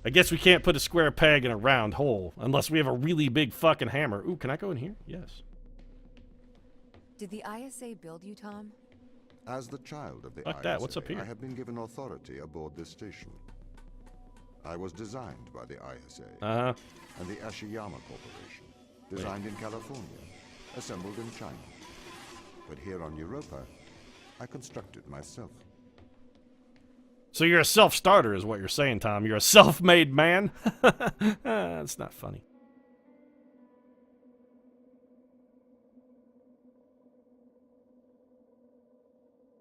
I guess we can't put a square peg in a round hole unless we have a really big fucking hammer. Ooh, can I go in here? Yes. Did the ISA build you, Tom? As the child of the Fuck ISA, that, what's up here? I have been given authority aboard this station. I was designed by the ISA and the Ashiyama Corporation, designed in California, assembled in China. But here on Europa, I constructed myself. So you're a self-starter is what you're saying, Tom. You're a self-made man? That's not funny.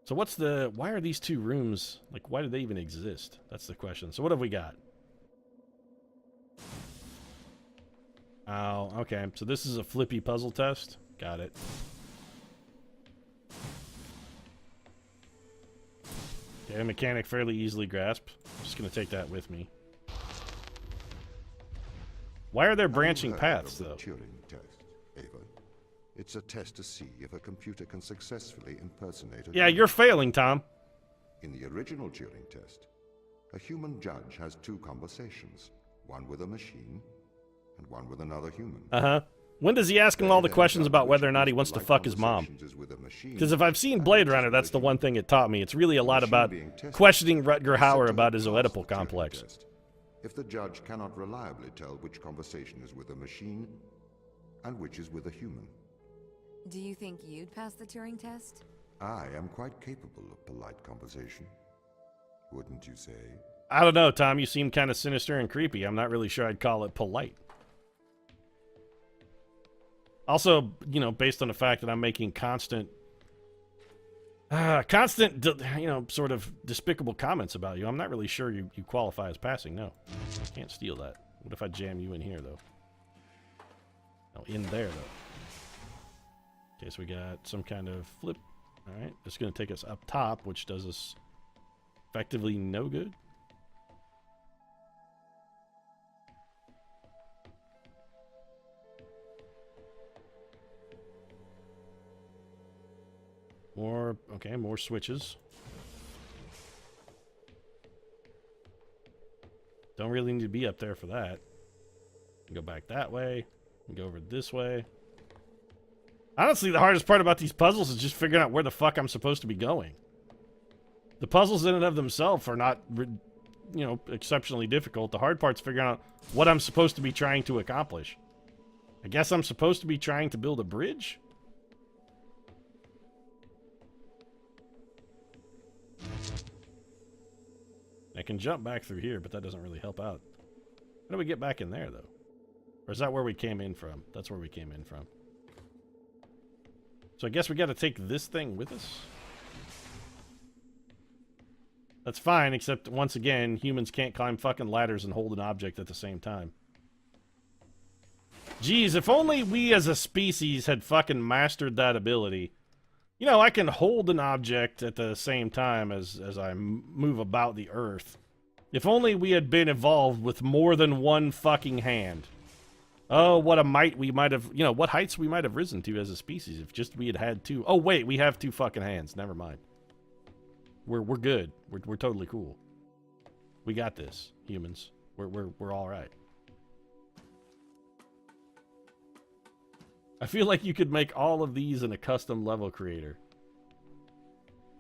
So what's the... Why are these two rooms... Like, why do they even exist? That's the question. So what have we got? Oh, okay. So this is a flippy puzzle test. Got it. Okay, mechanic fairly easily grasped. I'm just going to take that with me. Why are there branching paths, though? Turing Test, Ava. It's a test to see if a computer can successfully impersonate a Yeah, human. you're failing, Tom. In the original Turing Test, a human judge has two conversations, one with a machine and one with another human. Uh-huh. When does he ask him all the questions about whether or not he wants to fuck his mom? Because if I've seen Blade Runner, that's the one thing it taught me. It's really a lot about questioning Rutger Hauer about his Oedipal complex. If the judge cannot reliably tell which conversation is with a machine and which is with a human. Do you think you'd pass the Turing test? I am quite capable of polite conversation. Wouldn't you say? I don't know, Tom. You seem kind of sinister and creepy. I'm not really sure I'd call it polite. Also, you know, based on the fact that I'm making constant, sort of despicable comments about you, I'm not really sure you qualify as passing. No, can't steal that. What if I jam you in here, though? No, in there, though. Okay, so we got some kind of flip. All right, it's going to take us up top, which does us effectively no good. More switches. Don't really need to be up there for that. Go back that way. Go over this way. Honestly, the hardest part about these puzzles is just figuring out where the fuck I'm supposed to be going. The puzzles in and of themselves are not, exceptionally difficult. The hard part's figuring out what I'm supposed to be trying to accomplish. I guess I'm supposed to be trying to build a bridge? I can jump back through here, but that doesn't really help out. How do we get back in there, though? Or is that where we came in from? That's where we came in from. So I guess we got to take this thing with us? That's fine, except, once again, humans can't climb fucking ladders and hold an object at the same time. Geez, if only we as a species had fucking mastered that ability. You know, I can hold an object at the same time as I move about the earth. If only we had been evolved with more than one fucking hand. Oh, what a might we might have, what heights we might have risen to as a species if just we had had two. Oh, wait, we have two fucking hands. Never mind. We're good. We're totally cool. We got this, humans. We're all right. I feel like you could make all of these in a custom level creator.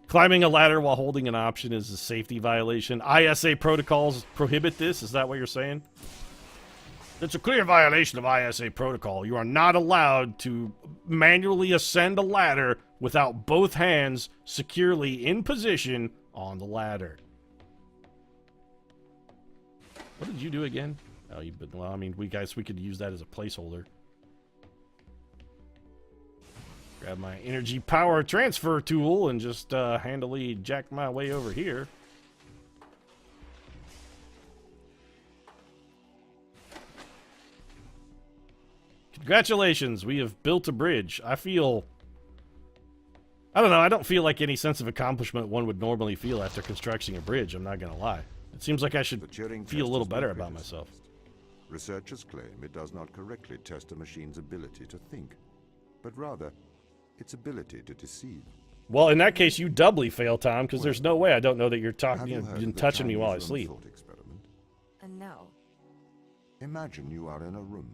Climbing a ladder while holding an option is a safety violation. ISA protocols prohibit this? Is that what you're saying? It's a clear violation of ISA protocol. You are not allowed to manually ascend a ladder without both hands securely in position on the ladder. What did you do again? Oh, well, I mean, we could use that as a placeholder. Grab my energy power transfer tool and just handily jack my way over here. Congratulations, we have built a bridge. I don't know, I don't feel like any sense of accomplishment one would normally feel after constructing a bridge, I'm not gonna lie. It seems like I should feel a little better about myself. Researchers claim it does not correctly test a machine's ability to think, but rather its ability to deceive. Well, in that case, you doubly fail, Tom, because there's no way I don't know that you're touching me while I sleep. A No. Imagine you are in a room.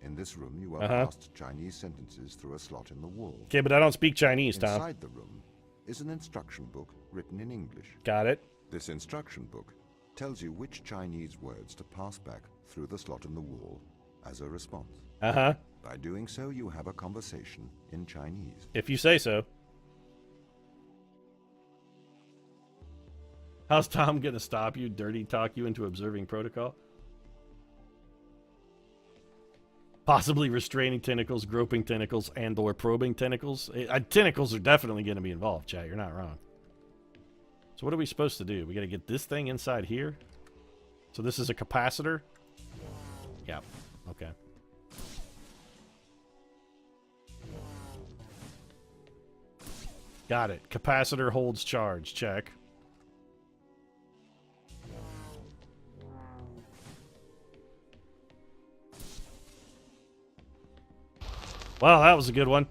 In this room, you are passed Chinese sentences through a slot in the wall. Okay, but I don't speak Chinese, Tom. Inside the room is an instruction book written in English. Got it. This instruction book tells you which Chinese words to pass back through the slot in the wall as a response. By doing so, you have a conversation in Chinese. If you say so. How's Tom gonna stop you, dirty talk you into observing protocol? Possibly restraining tentacles, groping tentacles, and or probing tentacles. Tentacles are definitely going to be involved, chat. You're not wrong. So what are we supposed to do? We got to get this thing inside here. So this is a capacitor? Yeah. Okay. Got it. Capacitor holds charge. Check. Well, that was a good one.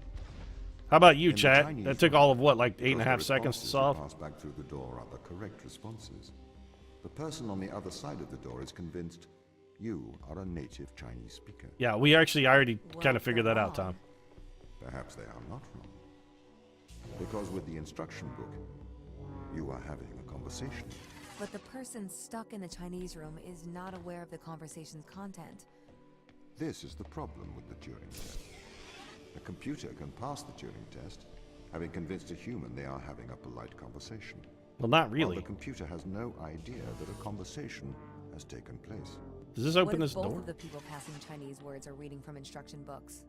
How about you, chat? That took all of what, like 8.5 seconds to solve? Pass back through the door are the correct responses. The person on the other side of the door is convinced you are a native Chinese speaker. Yeah, we actually already kind of figured that out, Tom. Perhaps they are not wrong. Because with the instruction book, you are having a conversation. But the person stuck in the Chinese room is not aware of the conversation's content. This is the problem with the Turing Test. A computer can pass the Turing Test, having convinced a human they are having a polite conversation. Well, not really. While the computer has no idea that a conversation has taken place. Does this open what this if both door? of the people passing Chinese words are reading from instruction books?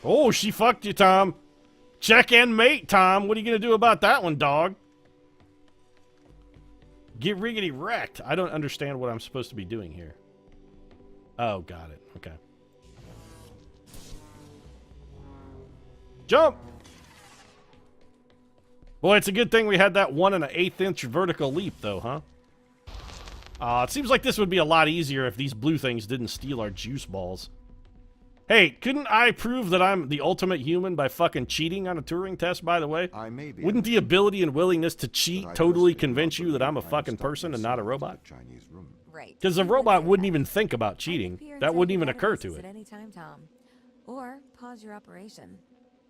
Oh, she fucked you, Tom. Check and mate, Tom. What are you going to do about that one, dog? Get riggedy wrecked. I don't understand what I'm supposed to be doing here. Oh, got it. Okay. Jump! Boy, it's a good thing we had that 1 1/8 inch vertical leap, though, huh? It seems like this would be a lot easier if these blue things didn't steal our juice balls. Hey, couldn't I prove that I'm the ultimate human by fucking cheating on a Turing test, by the way? Wouldn't the ability and willingness to cheat totally convince you that I'm a fucking person and not a robot? Right. Because the robot wouldn't even think about cheating. That wouldn't even occur to it. At any time, Tom. Or pause your operation.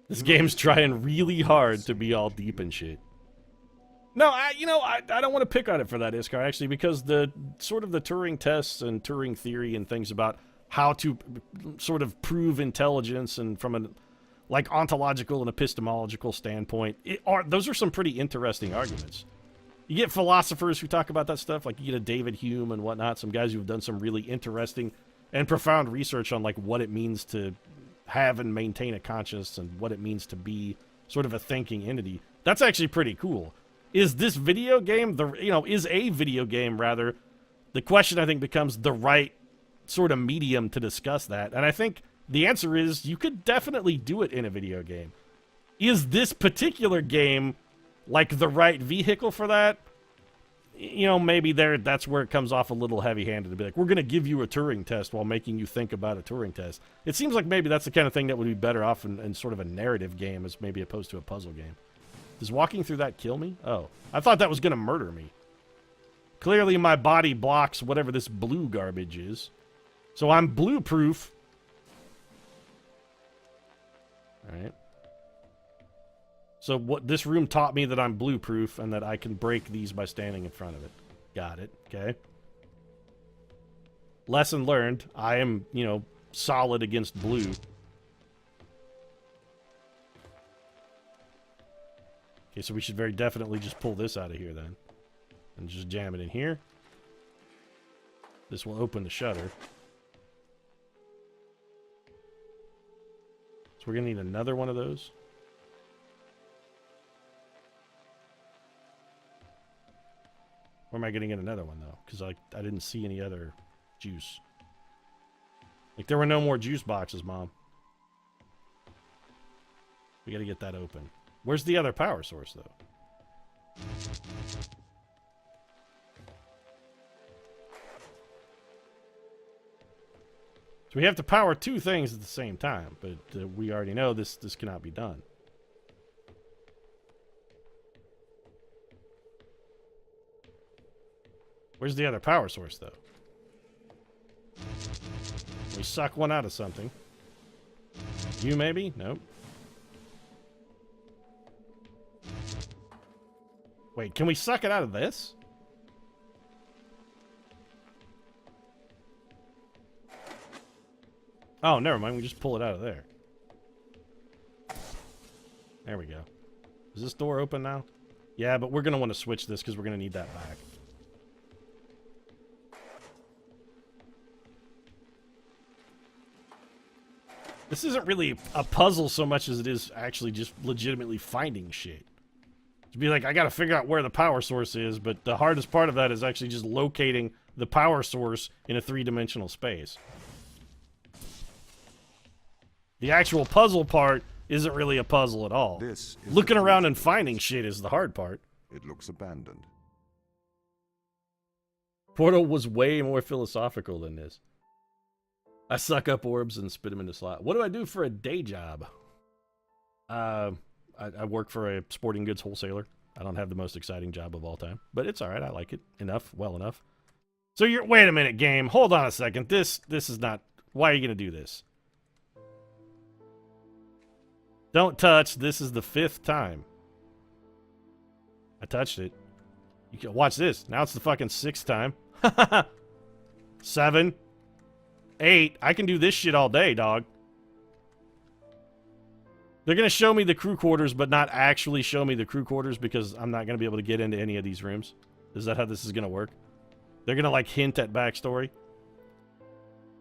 This game's trying really hard to be all deep and shit. No, I don't want to pick on it for that, Iskar, actually, because the sort of the Turing tests and Turing theory and things about how to sort of prove intelligence and from an like ontological and epistemological standpoint, those are some pretty interesting arguments. You get philosophers who talk about that stuff, like you get a David Hume and whatnot, some guys who've done some really interesting and profound research on like what it means to have and maintain a conscience and what it means to be sort of a thinking entity. That's actually pretty cool. Is this video game, is a video game rather, the question I think becomes the right sort of medium to discuss that. And I think the answer is you could definitely do it in a video game. Is this particular game like the right vehicle for that? Maybe that's where it comes off a little heavy-handed to be like, we're going to give you a Turing test while making you think about a Turing test. It seems like maybe that's the kind of thing that would be better off in sort of a narrative game as maybe opposed to a puzzle game. Does walking through that kill me? Oh, I thought that was going to murder me. Clearly my body blocks whatever this blue garbage is. So I'm blue-proof. Alright. So what this room taught me that I'm blue-proof and that I can break these by standing in front of it. Got it. Okay. Lesson learned. I am, solid against blue. Okay, so we should very definitely just pull this out of here then. And just jam it in here. This will open the shutter. So we're going to need another one of those. Where am I going to get another one, though? Because I didn't see any other juice. Like, there were no more juice boxes, Mom. We got to get that open. Where's the other power source, though? So we have to power two things at the same time, but we already know this cannot be done. Where's the other power source, though? We suck one out of something. You maybe? Nope. Wait, can we suck it out of this? Oh, never mind. We just pull it out of there. There we go. Is this door open now? Yeah, but we're going to want to switch this because we're going to need that back. This isn't really a puzzle so much as it is actually just legitimately finding shit. To be like, I got to figure out where the power source is, but the hardest part of that is actually just locating the power source in a three-dimensional space. The actual puzzle part isn't really a puzzle at all. Looking around and finding shit is the hard part. It looks abandoned. Portal was way more philosophical than this. I suck up orbs and spit them into slot. What do I do for a day job? I work for a sporting goods wholesaler. I don't have the most exciting job of all time, but it's all right. I like it enough, well enough. So you're, wait a minute, game. Hold on a second. This is not, why are you going to do this? Don't touch. This is the 5th time. I touched it. You can watch this. Now it's the fucking 6th time. 7. 8. I can do this shit all day, dog. They're going to show me the crew quarters, but not actually show me the crew quarters because I'm not going to be able to get into any of these rooms. Is that how this is going to work? They're going to, like, hint at backstory.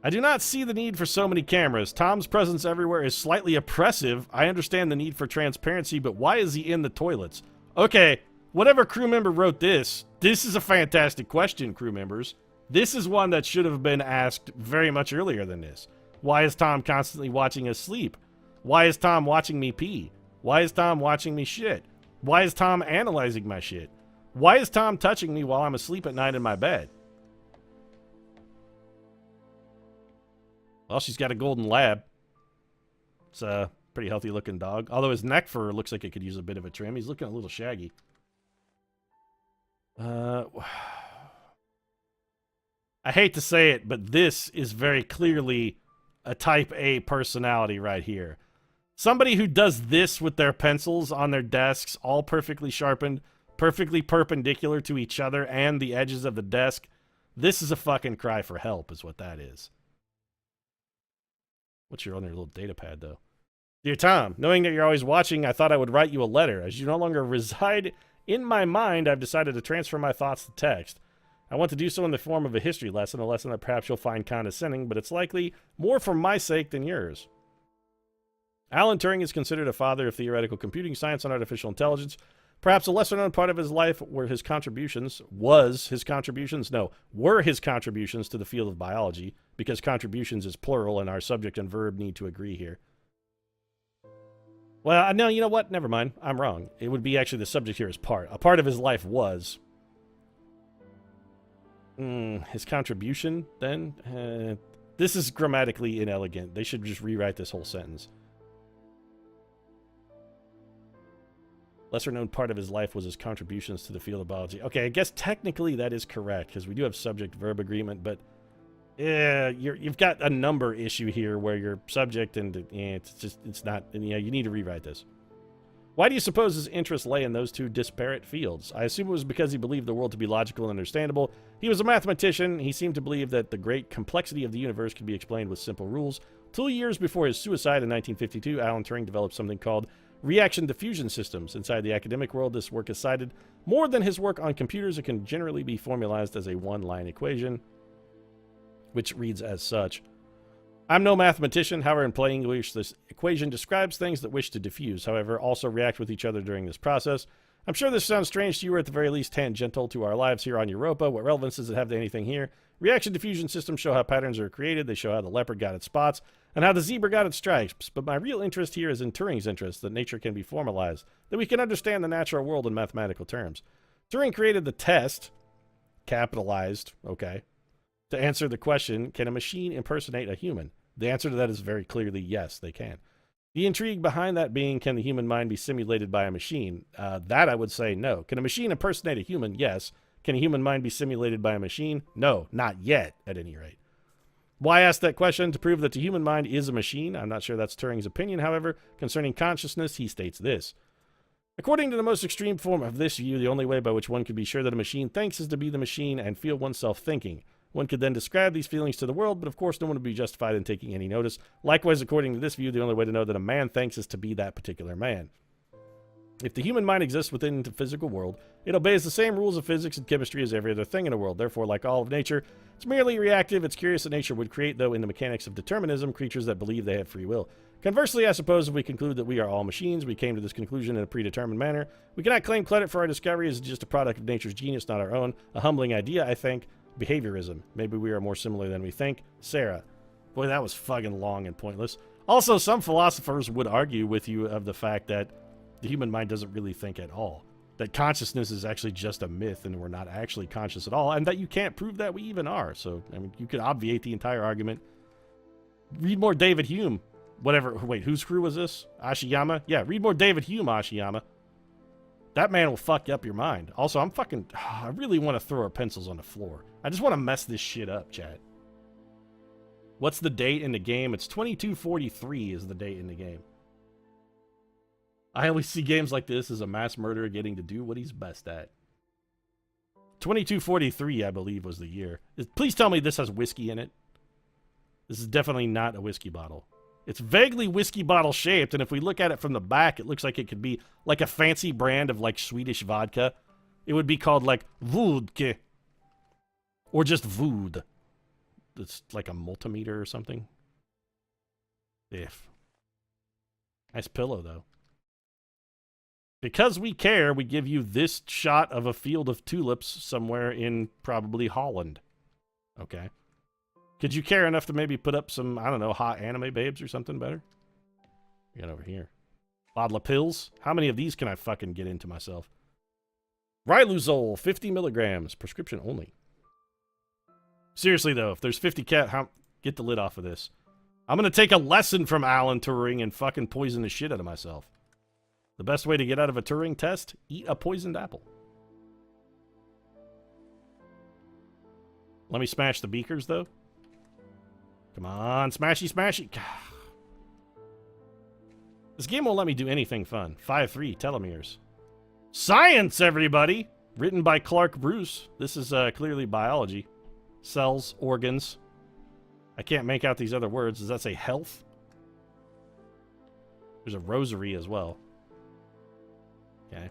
I do not see the need for so many cameras. Tom's presence everywhere is slightly oppressive. I understand the need for transparency, but why is he in the toilets? Okay, whatever crew member wrote this is a fantastic question, crew members. This is one that should have been asked very much earlier than this. Why is Tom constantly watching us sleep? Why is Tom watching me pee? Why is Tom watching me shit? Why is Tom analyzing my shit? Why is Tom touching me while I'm asleep at night in my bed? Well, she's got a golden lab. It's a pretty healthy looking dog. Although his neck fur looks like it could use a bit of a trim. He's looking a little shaggy. I hate to say it, but this is very clearly a type A personality right here. Somebody who does this with their pencils on their desks, all perfectly sharpened, perfectly perpendicular to each other and the edges of the desk. This is a fucking cry for help, is what that is. What's your other little data pad, though? Dear Tom, knowing that you're always watching, I thought I would write you a letter. As you no longer reside in my mind, I've decided to transfer my thoughts to text. I want to do so in the form of a history lesson, a lesson that perhaps you'll find condescending, but it's likely more for my sake than yours. Alan Turing is considered a father of theoretical computing science and artificial intelligence. Perhaps a lesser-known part of his life were his contributions to the field of biology, because contributions is plural and our subject and verb need to agree here. Well, no, you know what? Never mind. I'm wrong. It would be actually the subject here is part. A part of his life was... his contribution, then? This is grammatically inelegant. They should just rewrite this whole sentence. Lesser-known part of his life was his contributions to the field of biology. Okay, I guess technically that is correct, because we do have subject-verb agreement, but you've got a number issue here where your subject and it's not, and yeah, you need to rewrite this. Why do you suppose his interests lay in those two disparate fields? I assume it was because he believed the world to be logical and understandable. He was a mathematician. He seemed to believe that the great complexity of the universe could be explained with simple rules. 2 years before his suicide in 1952, Alan Turing developed something called reaction diffusion systems. Inside the academic world, this work is cited more than his work on computers. It can generally be formalized as a one-line equation, which reads as such. I'm no mathematician, however, in plain English, this equation describes things that wish to diffuse, however, also react with each other during this process. I'm sure this sounds strange to you, or at the very least tangential to our lives here on Europa. What relevance does it have to anything here? Reaction diffusion systems show how patterns are created, they show how the leopard got its spots, and how the zebra got its stripes. But my real interest here is in Turing's interest, that nature can be formalized, that we can understand the natural world in mathematical terms. Turing created the test, capitalized, okay, to answer the question, can a machine impersonate a human? The answer to that is very clearly yes, they can. The intrigue behind that being, can the human mind be simulated by a machine? That I would say no. Can a machine impersonate a human? Yes, Can a human mind be simulated by a machine? No, not yet, at any rate. Why ask that question? To prove that the human mind is a machine. I'm not sure that's Turing's opinion, however. Concerning consciousness, he states this. According to the most extreme form of this view, the only way by which one can be sure that a machine thinks is to be the machine and feel oneself thinking. One could then describe these feelings to the world, but of course no one would be justified in taking any notice. Likewise, according to this view, the only way to know that a man thinks is to be that particular man. If the human mind exists within the physical world, it obeys the same rules of physics and chemistry as every other thing in the world. Therefore, like all of nature, it's merely reactive. It's curious that nature would create, though, in the mechanics of determinism, creatures that believe they have free will. Conversely, I suppose if we conclude that we are all machines, we came to this conclusion in a predetermined manner. We cannot claim credit for our discovery as just a product of nature's genius, not our own. A humbling idea, I think. Behaviorism. Maybe we are more similar than we think. Sarah. Boy, that was fucking long and pointless. Also, some philosophers would argue with you of the fact that the human mind doesn't really think at all. That consciousness is actually just a myth and we're not actually conscious at all, and that you can't prove that we even are. So, I mean, you could obviate the entire argument. Read more David Hume. Whatever. Wait, whose crew was this? Ashiyama? Yeah, read more David Hume, Ashiyama. That man will fuck up your mind. Also, I really want to throw our pencils on the floor. I just want to mess this shit up, chat. What's the date in the game? It's 2243 is the date in the game. I always see games like this as a mass murderer getting to do what he's best at. 2243, I believe, was the year. Please tell me this has whiskey in it. This is definitely not a whiskey bottle. It's vaguely whiskey bottle shaped, and if we look at it from the back, it looks like it could be like a fancy brand of like Swedish vodka. It would be called like Vodka. Or just Vood. It's like a multimeter or something. If. Nice pillow, though. Because we care, we give you this shot of a field of tulips somewhere in probably Holland. Okay. Could you care enough to maybe put up some, I don't know, hot anime babes or something better? Get over here. Bottle of pills. How many of these can I fucking get into myself? Riluzole, 50 milligrams. Prescription only. Seriously, though, if there's 50 get the lid off of this. I'm going to take a lesson from Alan Turing and fucking poison the shit out of myself. The best way to get out of a Turing test? Eat a poisoned apple. Let me smash the beakers, though. Come on, smashy, smashy. This game won't let me do anything fun. 5-3 telomeres. Science, everybody! Written by Clark Bruce. This is clearly biology. Cells, organs. I can't make out these other words. Does that say health? There's a rosary as well. Okay.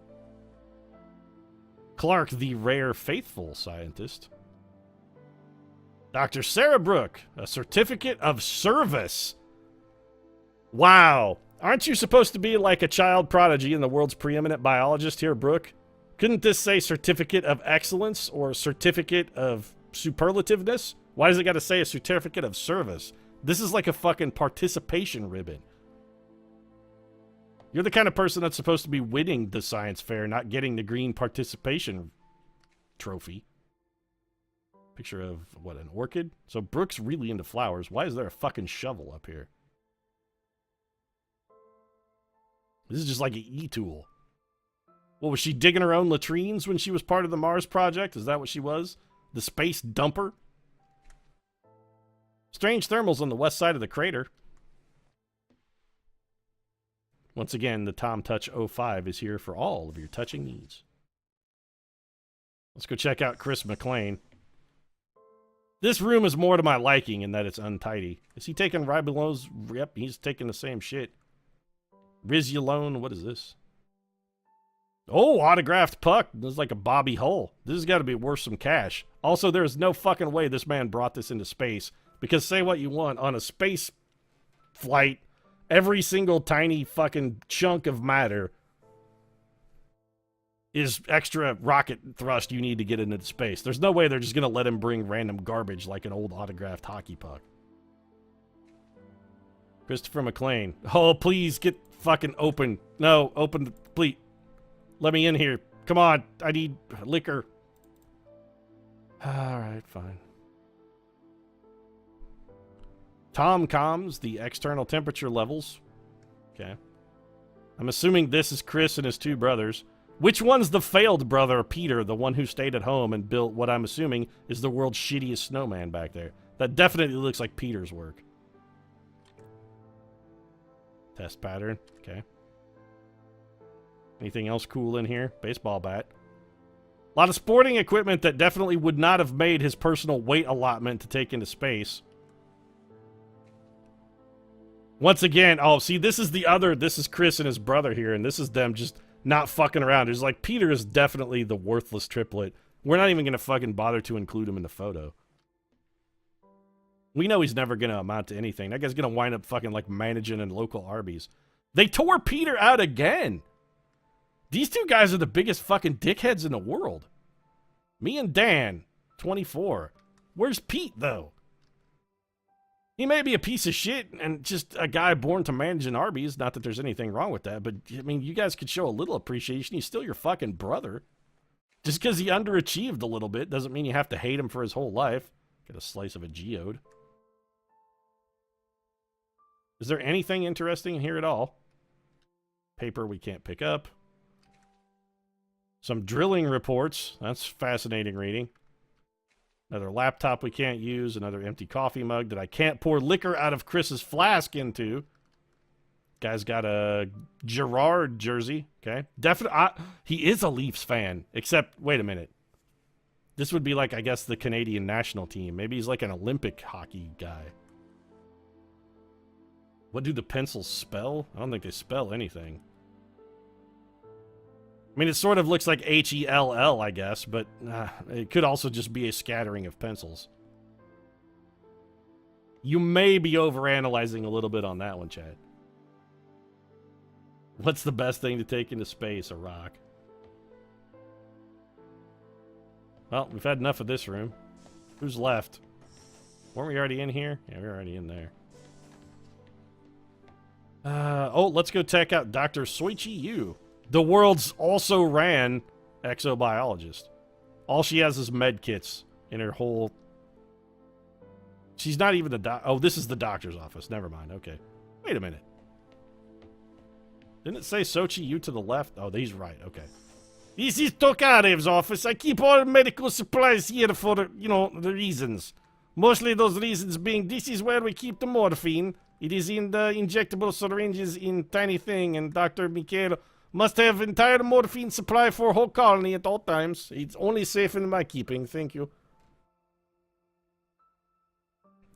Clark, the rare faithful scientist. Dr. Sarah Brooke, a certificate of service. Wow. Aren't you supposed to be like a child prodigy and the world's preeminent biologist here, Brooke? Couldn't this say certificate of excellence or certificate of superlativeness? Why does it got to say a certificate of service? This is like a fucking participation ribbon. You're the kind of person that's supposed to be winning the science fair, not getting the green participation trophy. Picture of, what, an orchid? So Brooke's really into flowers. Why is there a fucking shovel up here? This is just like an e-tool. What, was she digging her own latrines when she was part of the Mars project? Is that what she was? The space dumper? Strange thermals on the west side of the crater. Once again, the Tom Touch 05 is here for all of your touching needs. Let's go check out Chris McLean. This room is more to my liking in that it's untidy. Is he taking Ribulone's? Yep, he's taking the same shit. Rizulone, what is this? Oh, autographed puck. This is like a Bobby Hull. This has got to be worth some cash. Also, there's no fucking way this man brought this into space. Because say what you want, on a space flight, every single tiny fucking chunk of matter is extra rocket thrust you need to get into space. There's no way they're just going to let him bring random garbage like an old autographed hockey puck. Christopher McLean. Oh, please get fucking open. No, open, please. Let me in here. Come on, I need liquor. Alright, fine. Tom comms, the external temperature levels. Okay. I'm assuming this is Chris and his two brothers. Which one's the failed brother, Peter, the one who stayed at home and built what I'm assuming is the world's shittiest snowman back there? That definitely looks like Peter's work. Test pattern. Okay. Anything else cool in here? Baseball bat. A lot of sporting equipment that definitely would not have made his personal weight allotment to take into space. Once again, oh, see, this is Chris and his brother here, and this is them just not fucking around. It's like, Peter is definitely the worthless triplet. We're not even going to fucking bother to include him in the photo. We know he's never going to amount to anything. That guy's going to wind up fucking, like, managing in local Arby's. They tore Peter out again! These two guys are the biggest fucking dickheads in the world. Me and Dan, 24. Where's Pete, though? He may be a piece of shit and just a guy born to manage an Arby's. Not that there's anything wrong with that, but, I mean, you guys could show a little appreciation. He's still your fucking brother. Just because he underachieved a little bit doesn't mean you have to hate him for his whole life. Get a slice of a geode. Is there anything interesting in here at all? Paper we can't pick up. Some drilling reports. That's fascinating reading. Another laptop we can't use. Another empty coffee mug that I can't pour liquor out of Chris's flask into. Guy's got a Gerard jersey. Okay. Definitely. He is a Leafs fan. Except, wait a minute. This would be like, I guess, the Canadian national team. Maybe he's like an Olympic hockey guy. What do the pencils spell? I don't think they spell anything. I mean, it sort of looks like H-E-L-L, I guess, but it could also just be a scattering of pencils. You may be overanalyzing a little bit on that one, Chad. What's the best thing to take into space? A rock. Well, we've had enough of this room. Who's left? Weren't we already in here? Yeah, we were already in there. Oh, let's go check out Dr. Soichi Yu. The world's also ran exobiologist. All she has is med kits in her whole... She's not even the doc... Oh, this is the doctor's office. Never mind. Okay. Wait a minute. Didn't it say Soichi Yu to the left? Oh, he's right. Okay. This is Tokarev's office. I keep all medical supplies here for, the reasons. Mostly those reasons being, this is where we keep the morphine. It is in the injectable syringes in tiny thing, and Dr. Mikhail must have entire morphine supply for whole colony at all times. It's only safe in my keeping. Thank you.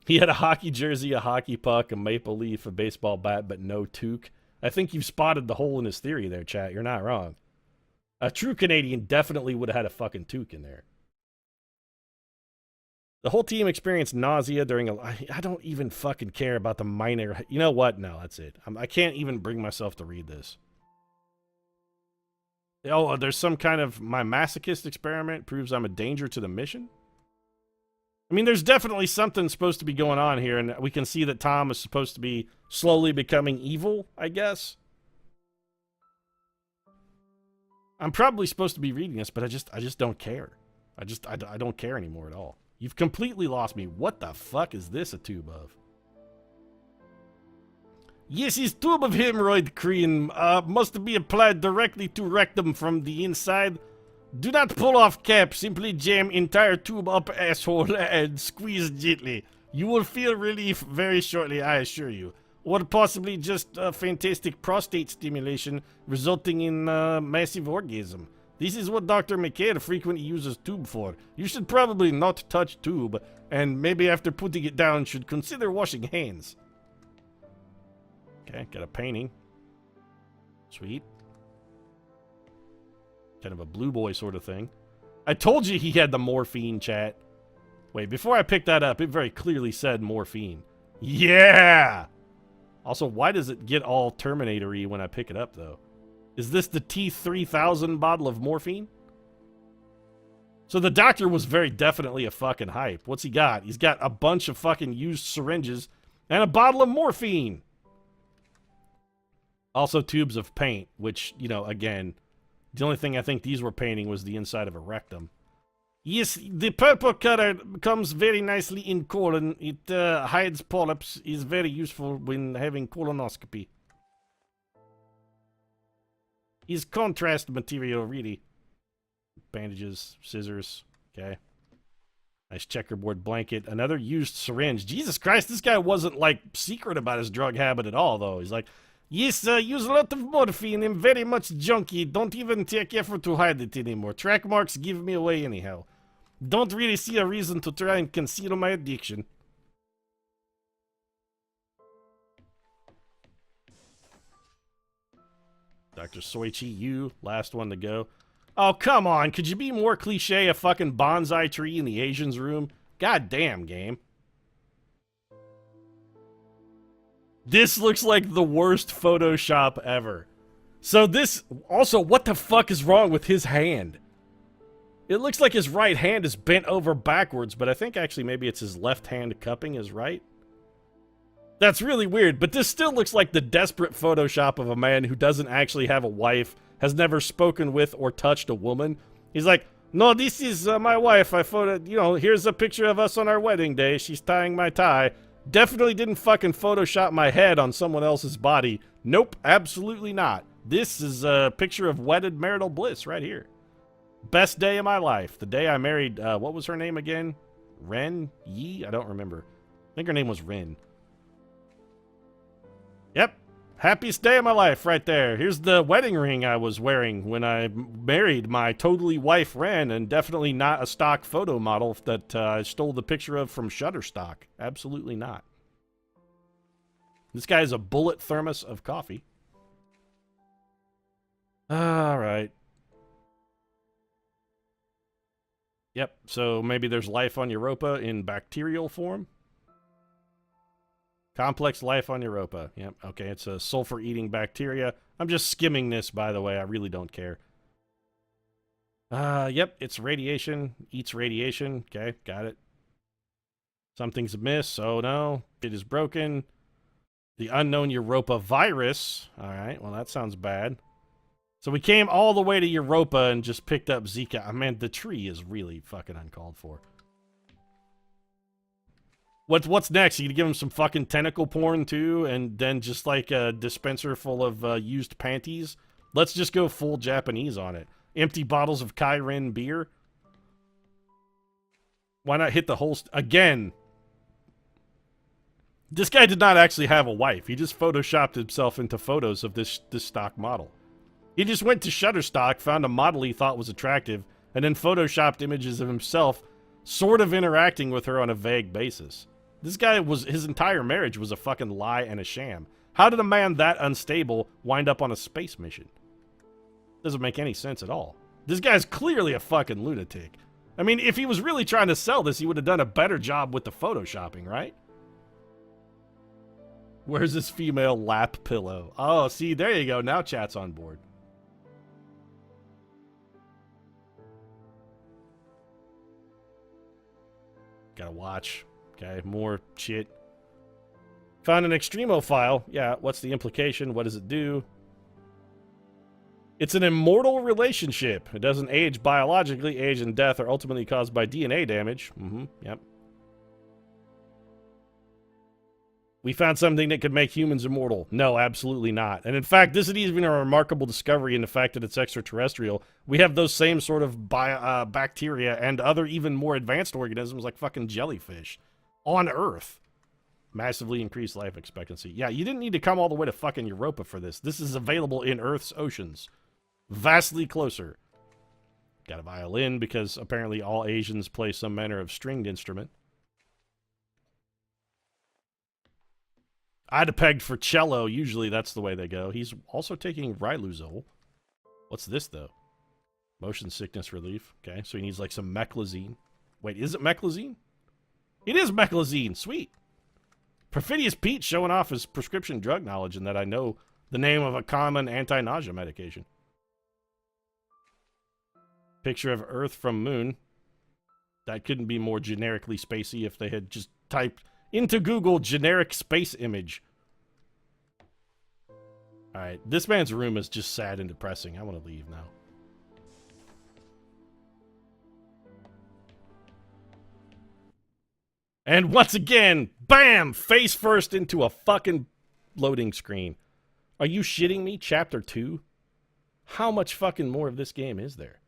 He had a hockey jersey, a hockey puck, a maple leaf, a baseball bat, but no toque. I think you've spotted the hole in his theory there, chat. You're not wrong. A true Canadian definitely would have had a fucking toque in there. The whole team experienced nausea during I don't even fucking care about the minor... You know what? No, that's it. I can't even bring myself to read this. Oh, there's some kind of... My masochist experiment proves I'm a danger to the mission? I mean, there's definitely something supposed to be going on here, and we can see that Tom is supposed to be slowly becoming evil, I guess. I'm probably supposed to be reading this, but I just don't care. I don't care anymore at all. You've completely lost me. What the fuck is this a tube of? Yes, his tube of hemorrhoid cream must be applied directly to rectum from the inside. Do not pull off cap. Simply jam entire tube up asshole and squeeze gently. You will feel relief very shortly, I assure you. Or possibly just fantastic prostate stimulation resulting in massive orgasm. This is what Dr. McCare frequently uses tube for. You should probably not touch tube, and maybe after putting it down should consider washing hands. Okay, got a painting. Sweet. Kind of a blue boy sort of thing. I told you he had the morphine, chat. Wait, before I picked that up, it very clearly said morphine. Yeah! Also, why does it get all Terminator-y when I pick it up, though? Is this the T-3000 bottle of morphine? So the doctor was very definitely a fucking hype. What's he got? He's got a bunch of fucking used syringes and a bottle of morphine. Also tubes of paint, which, again, the only thing I think these were painting was the inside of a rectum. Yes, the purple color comes very nicely in colon. It hides polyps, is very useful when having colonoscopy. He's contrast material, really. Bandages, scissors, okay. Nice checkerboard blanket. Another used syringe. Jesus Christ, this guy wasn't, like, secret about his drug habit at all, though. He's like, yes, use a lot of morphine. I'm very much junky. Don't even take effort to hide it anymore. Track marks give me away anyhow. Don't really see a reason to try and conceal my addiction. Dr. Soichi, you, last one to go. Oh, come on. Could you be more cliche, a fucking bonsai tree in the Asians room? God damn, game. This looks like the worst Photoshop ever. So this, also, what the fuck is wrong with his hand? It looks like his right hand is bent over backwards, but I think actually maybe it's his left hand cupping his right. That's really weird, but this still looks like the desperate Photoshop of a man who doesn't actually have a wife, has never spoken with or touched a woman. He's like, no, this is my wife. I photoed, you know, here's a picture of us on our wedding day. She's tying my tie. Definitely didn't fucking Photoshop my head on someone else's body. Nope, absolutely not. This is a picture of wedded marital bliss right here. Best day of my life. The day I married, what was her name again? Ren Yi? I don't remember. I think her name was Ren. Yep. Happiest day of my life right there. Here's the wedding ring I was wearing when I married my totally wife Ren, and definitely not a stock photo model that I stole the picture of from Shutterstock. Absolutely not. This guy is a bullet thermos of coffee. All right. Yep, so maybe there's life on Europa in bacterial form. Complex life on Europa. Yep, okay, it's a sulfur-eating bacteria. I'm just skimming this, by the way. I really don't care. Yep, it's radiation. Eats radiation. Okay, got it. Something's amiss. Oh, no. It is broken. The unknown Europa virus. All right, well, that sounds bad. So we came all the way to Europa and just picked up Zika. I mean, the tree is really fucking uncalled for. What's next? You gonna give him some fucking tentacle porn too, and then just like a dispenser full of used panties? Let's just go full Japanese on it. Empty bottles of Kairin beer. Why not hit the whole again? This guy did not actually have a wife. He just photoshopped himself into photos of this stock model. He just went to Shutterstock, found a model he thought was attractive, and then photoshopped images of himself sort of interacting with her on a vague basis. This guy his entire marriage was a fucking lie and a sham. How did a man that unstable wind up on a space mission? Doesn't make any sense at all. This guy's clearly a fucking lunatic. I mean, if he was really trying to sell this, he would have done a better job with the photoshopping, right? Where's this female lap pillow? Oh, see, there you go. Now chat's on board. Gotta watch. Okay, more shit. Found an Extremo file. Yeah, what's the implication? What does it do? It's an immortal relationship. It doesn't age biologically. Age and death are ultimately caused by DNA damage. Yep. We found something that could make humans immortal. No, absolutely not. And in fact, this is even a remarkable discovery in the fact that it's extraterrestrial. We have those same sort of bacteria and other even more advanced organisms like fucking jellyfish on Earth. Massively increased life expectancy. Yeah, you didn't need to come all the way to fucking Europa for this. This is available in Earth's oceans. Vastly closer. Got a violin because apparently all Asians play some manner of stringed instrument. I'd have pegged for cello. Usually that's the way they go. He's also taking Riluzole. What's this, though? Motion sickness relief. Okay, so he needs like some meclizine. Wait, is it meclizine? It is meclizine. Sweet. Perfidious Pete showing off his prescription drug knowledge and that I know the name of a common anti-nausea medication. Picture of Earth from Moon. That couldn't be more generically spacey if they had just typed into Google generic space image. Alright, this man's room is just sad and depressing. I want to leave now. And once again, bam! Face first into a fucking loading screen. Are you shitting me? Chapter 2? How much fucking more of this game is there?